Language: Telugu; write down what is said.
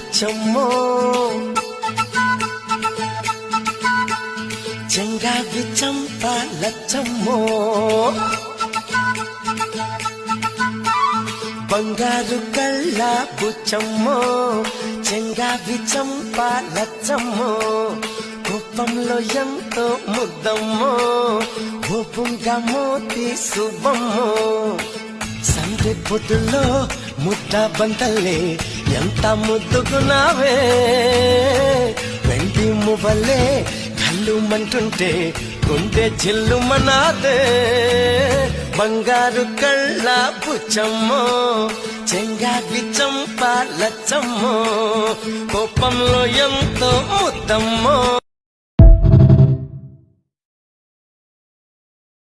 బుచ్చమ్మో చెంగావి చంప లచ్చమ్మో బంగారు కళ్ళ బుచ్చమ్మో చెంగావి చంప లచ్చమ్మో కోపంలో ఎంతో ముద్దమ్మో కోపంగా మోతి శుభమ్మో సండే పొద్దుల్లో ముద్ద బంతల్లే ఎంత ముద్దుకున్నావే వెండి మువ్వలే కళ్ళు మంటుంటే గుండె చిల్లుమనాదే బంగారు కళ్ళ బుచ్చమ్మో చెంగావి చంప లచ్చమ్మో కోపంలో ఎంతో ముద్దమ్మో